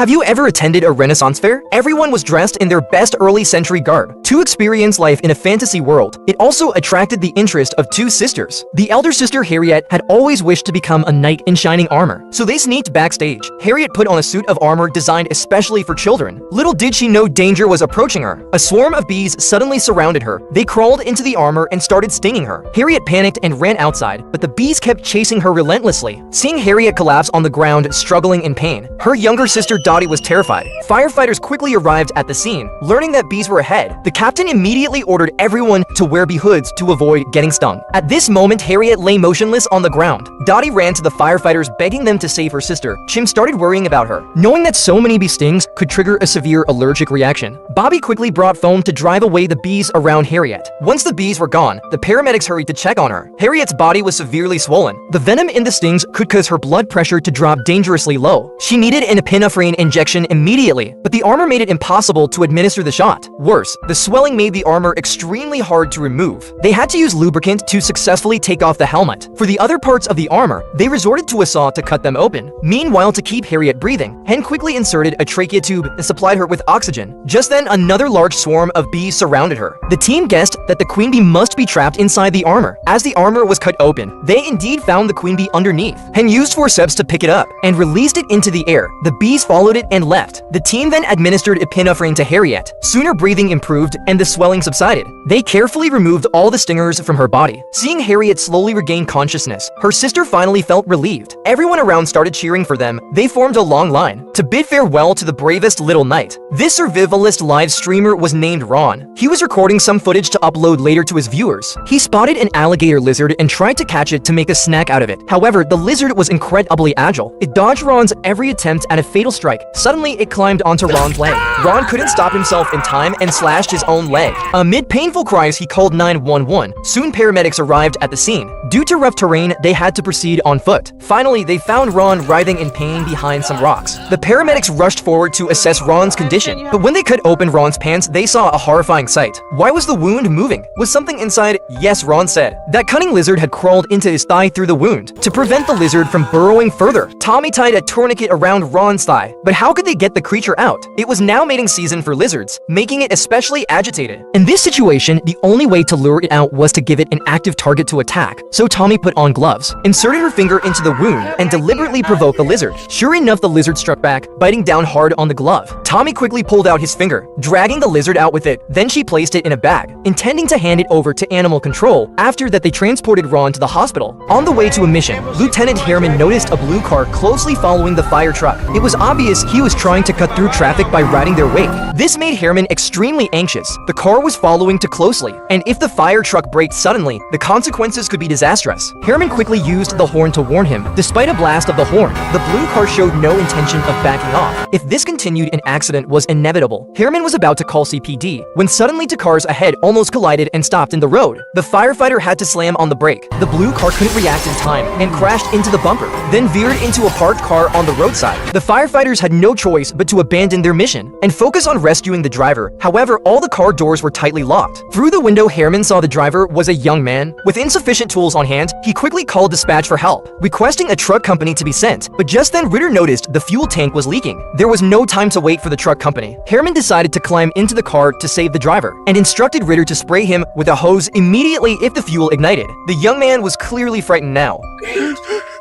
Have you ever attended a Renaissance fair? Everyone was dressed in their best early century garb. To experience life in a fantasy world, it also attracted the interest of two sisters. The elder sister Harriet had always wished to become a knight in shining armor, so they sneaked backstage. Harriet put on a suit of armor designed especially for children. Little did she know danger was approaching her. A swarm of bees suddenly surrounded her. They crawled into the armor and started stinging her. Harriet panicked and ran outside, but the bees kept chasing her relentlessly. Seeing Harriet collapse on the ground, struggling in pain, her younger sister Dottie was terrified. Firefighters quickly arrived at the scene. Learning that bees were ahead, the captain immediately ordered everyone to wear bee hoods to avoid getting stung. At this moment, Harriet lay motionless on the ground. Dottie ran to the firefighters, begging them to save her sister. Chim started worrying about her, knowing that so many bee stings could trigger a severe allergic reaction. Bobby quickly brought foam to drive away the bees around Harriet. Once the bees were gone, the paramedics hurried to check on her. Harriet's body was severely swollen. The venom in the stings could cause her blood pressure to drop dangerously low. She needed an epinephrine injection immediately, but the armor made it impossible to administer the shot. Worse, the swelling made the armor extremely hard to remove. They had to use lubricant to successfully take off the helmet. For the other parts of the armor, they resorted to a saw to cut them open. Meanwhile, to keep Harriet breathing, Hen quickly inserted a trachea tube and supplied her with oxygen. Just then, another large swarm of bees surrounded her. The team guessed that the queen bee must be trapped inside the armor. As the armor was cut open, they indeed found the queen bee underneath. Hen used forceps to pick it up and released it into the air. The bees followed it and left. The team then administered epinephrine to Harriet. Soon her breathing improved and the swelling subsided. They carefully removed all the stingers from her body. Seeing Harriet slowly regain consciousness, her sister finally felt relieved. Everyone around started cheering for them. They formed a long line to bid farewell to the bravest little knight. This survivalist live streamer was named Ron. He was recording some footage to upload later to his viewers. He spotted an alligator lizard and tried to catch it to make a snack out of it. However, the lizard was incredibly agile. It dodged Ron's every attempt at a fatal strike. Suddenly, it climbed onto Ron's leg. Ron couldn't stop himself in time and slashed his own leg. Amid painful cries, he called 911. Soon, paramedics arrived at the scene. Due to rough terrain, they had to proceed on foot. Finally, they found Ron writhing in pain behind some rocks. The paramedics rushed forward to assess Ron's condition, but when they cut open Ron's pants, they saw a horrifying sight. Why was the wound moving? Was something inside? Yes, Ron said. That cunning lizard had crawled into his thigh through the wound. To prevent the lizard from burrowing further, Tommy tied a tourniquet around Ron's thigh. But how could they get the creature out? It was now mating season for lizards, making it especially agitated. In this situation, the only way to lure it out was to give it an active target to attack. So Tommy put on gloves, inserted her finger into the wound, and deliberately provoked the lizard. Sure enough, the lizard struck back, biting down hard on the glove. Tommy quickly pulled out his finger, dragging the lizard out with it. Then she placed it in a bag, intending to hand it over to animal control. After that, they transported Ron to the hospital. On the way to a mission, Lieutenant Harriman noticed a blue car closely following the fire truck. It was obvious he was trying to cut through traffic by riding their wake. This made Harriman extremely anxious. The car was following too closely, and if the fire truck braked suddenly, the consequences could be disastrous. Harriman quickly used the horn to warn him. Despite a blast of the horn, the blue car showed no intention of backing off. If this continued, an accident was inevitable. Harriman was about to call CPD when suddenly two cars ahead almost collided and stopped in the road. The firefighter had to slam on the brake. The blue car couldn't react in time and crashed into the bumper, then veered into a parked car on the roadside. The firefighters had no choice but to abandon their mission and focus on rescuing the driver. However, all the car doors were tightly locked. Through the window, Harriman saw the driver was a young man. With insufficient tools on hand, he quickly called dispatch for help, requesting a truck company to be sent. But just then, Ritter noticed the fuel tank was leaking. There was no time to wait for the truck company. Harriman decided to climb into the car to save the driver and instructed Ritter to spray him with a hose immediately if the fuel ignited. The young man was clearly frightened now.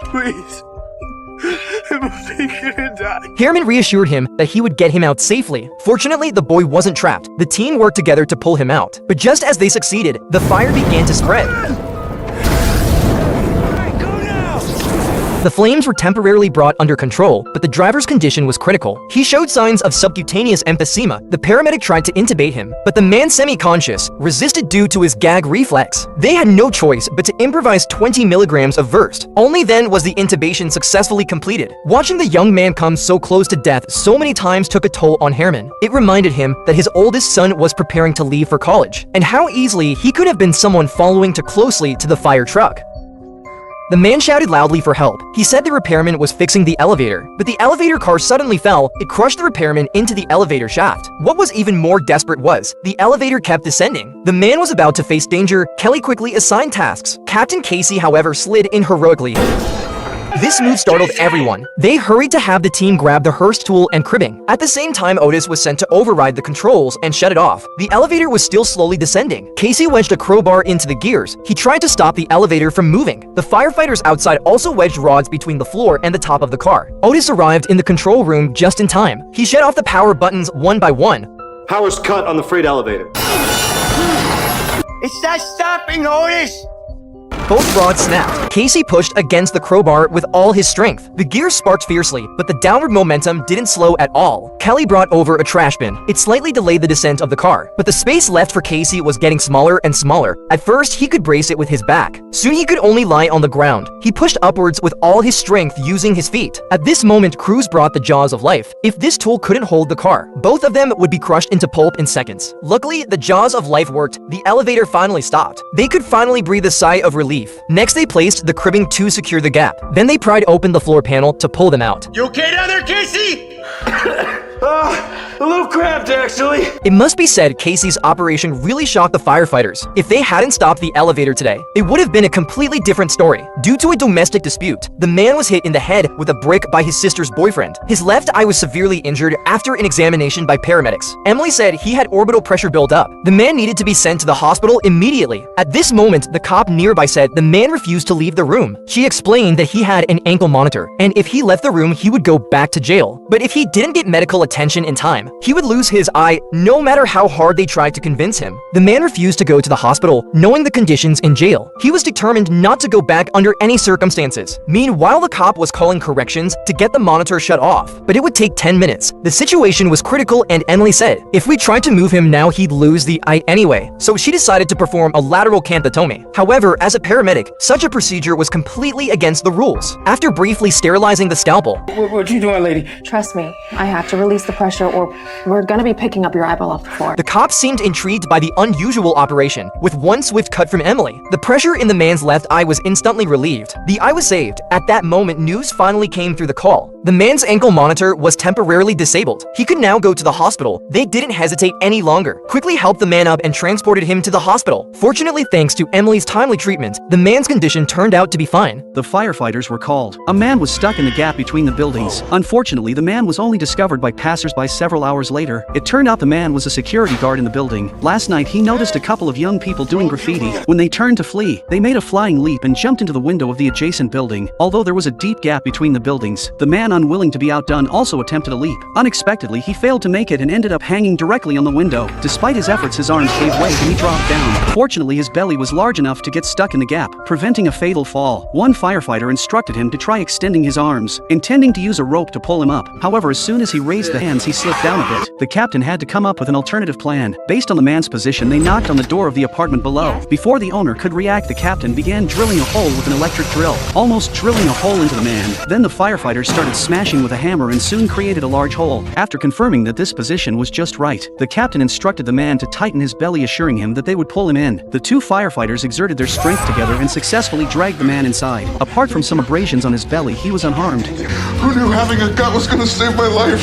Please. I'm gonna die. Harriman reassured him that he would get him out safely. Fortunately, the boy wasn't trapped. The team worked together to pull him out. But just as they succeeded, the fire began to spread. The flames were temporarily brought under control, but the driver's condition was critical. He showed signs of subcutaneous emphysema. The paramedic tried to intubate him, but the man, semi-conscious, resisted due to his gag reflex. They had no choice but to improvise 20 milligrams of Versed. Only then was the intubation successfully completed. Watching the young man come so close to death so many times took a toll on Harriman. It reminded him that his oldest son was preparing to leave for college, and how easily he could have been someone following too closely to the fire truck. The man shouted loudly for help. He said the repairman was fixing the elevator, but the elevator car suddenly fell. It crushed the repairman into the elevator shaft. What was even more desperate was, the elevator kept descending. The man was about to face danger. Kelly quickly assigned tasks. Captain Casey, however, slid in heroically. This move startled everyone. They hurried to have the team grab the Hearst tool and cribbing. At the same time, Otis was sent to override the controls and shut it off. The elevator was still slowly descending. Casey wedged a crowbar into the gears. He tried to stop the elevator from moving. The firefighters outside also wedged rods between the floor and the top of the car. Otis arrived in the control room just in time. He shut off the power buttons one by one. Power's cut on the freight elevator. It's not stopping, Otis! Both rods snapped. Casey pushed against the crowbar with all his strength. The gears sparked fiercely, but the downward momentum didn't slow at all. Kelly brought over a trash bin. It slightly delayed the descent of the car, but the space left for Casey was getting smaller and smaller. At first, he could brace it with his back. Soon he could only lie on the ground. He pushed upwards with all his strength using his feet. At this moment, Cruz brought the jaws of life. If this tool couldn't hold the car, both of them would be crushed into pulp in seconds. Luckily, the jaws of life worked. The elevator finally stopped. They could finally breathe a sigh of relief. Next, they placed the cribbing to secure the gap. Then they pried open the floor panel to pull them out. You okay down there, Casey? A little cramped, actually. It must be said, Casey's operation really shocked the firefighters. If they hadn't stopped the elevator today, it would have been a completely different story. Due to a domestic dispute, the man was hit in the head with a brick by his sister's boyfriend. His left eye was severely injured after an examination by paramedics. Emily said he had orbital pressure buildup. The man needed to be sent to the hospital immediately. At this moment, the cop nearby said the man refused to leave the room. She explained that he had an ankle monitor, and if he left the room, he would go back to jail. But if he didn't get medical attention in time, he would lose his eye no matter how hard they tried to convince him. The man refused to go to the hospital, knowing the conditions in jail. He was determined not to go back under any circumstances. Meanwhile, the cop was calling corrections to get the monitor shut off, but it would take 10 minutes. The situation was critical, and Emily said, if we tried to move him now, he'd lose the eye anyway. So she decided to perform a lateral canthotomy. However, as a paramedic, such a procedure was completely against the rules. After briefly sterilizing the scalpel, What you doing, lady? Trust me, I have to release the pressure or we're gonna be picking up your eyeball off the floor. the cops seemed intrigued by the unusual operation. With one swift cut from Emily, the pressure in the man's left eye was instantly relieved. The eye was saved. At that moment, news finally came through the call. The man's ankle monitor was temporarily disabled. He could now go to the hospital. They didn't hesitate any longer, quickly helped the man up and transported him to the hospital. Fortunately, thanks to Emily's timely treatment, the man's condition turned out to be fine. The firefighters were called. A man was stuck in the gap between the buildings. Unfortunately, the man was only discovered by passersby several hours later. It turned out the man was a security guard in the building. Last night, he noticed a couple of young people doing graffiti. When they turned to flee, they made a flying leap and jumped into the window of the adjacent building. Although there was a deep gap between the buildings, the man, unwilling to be outdone, also attempted a leap. Unexpectedly, he failed to make it and ended up hanging directly on the window. Despite his efforts, his arms gave way and he dropped down. Fortunately, his belly was large enough to get stuck in the gap, preventing a fatal fall. One firefighter instructed him to try extending his arms, intending to use a rope to pull him up. However, as soon as he raised the hands, he slipped down a bit. The captain had to come up with an alternative plan. Based on the man's position, they knocked on the door of the apartment below. Before the owner could react, the captain began drilling a hole with an electric drill, almost drilling a hole into the man. Then the firefighters started smashing with a hammer and soon created a large hole. After confirming that this position was just right, the captain instructed the man to tighten his belly, assuring him that they would pull him in. The two firefighters exerted their strength together and successfully dragged the man inside. Apart from some abrasions on his belly, he was unharmed. Who knew having a gut was gonna save my life?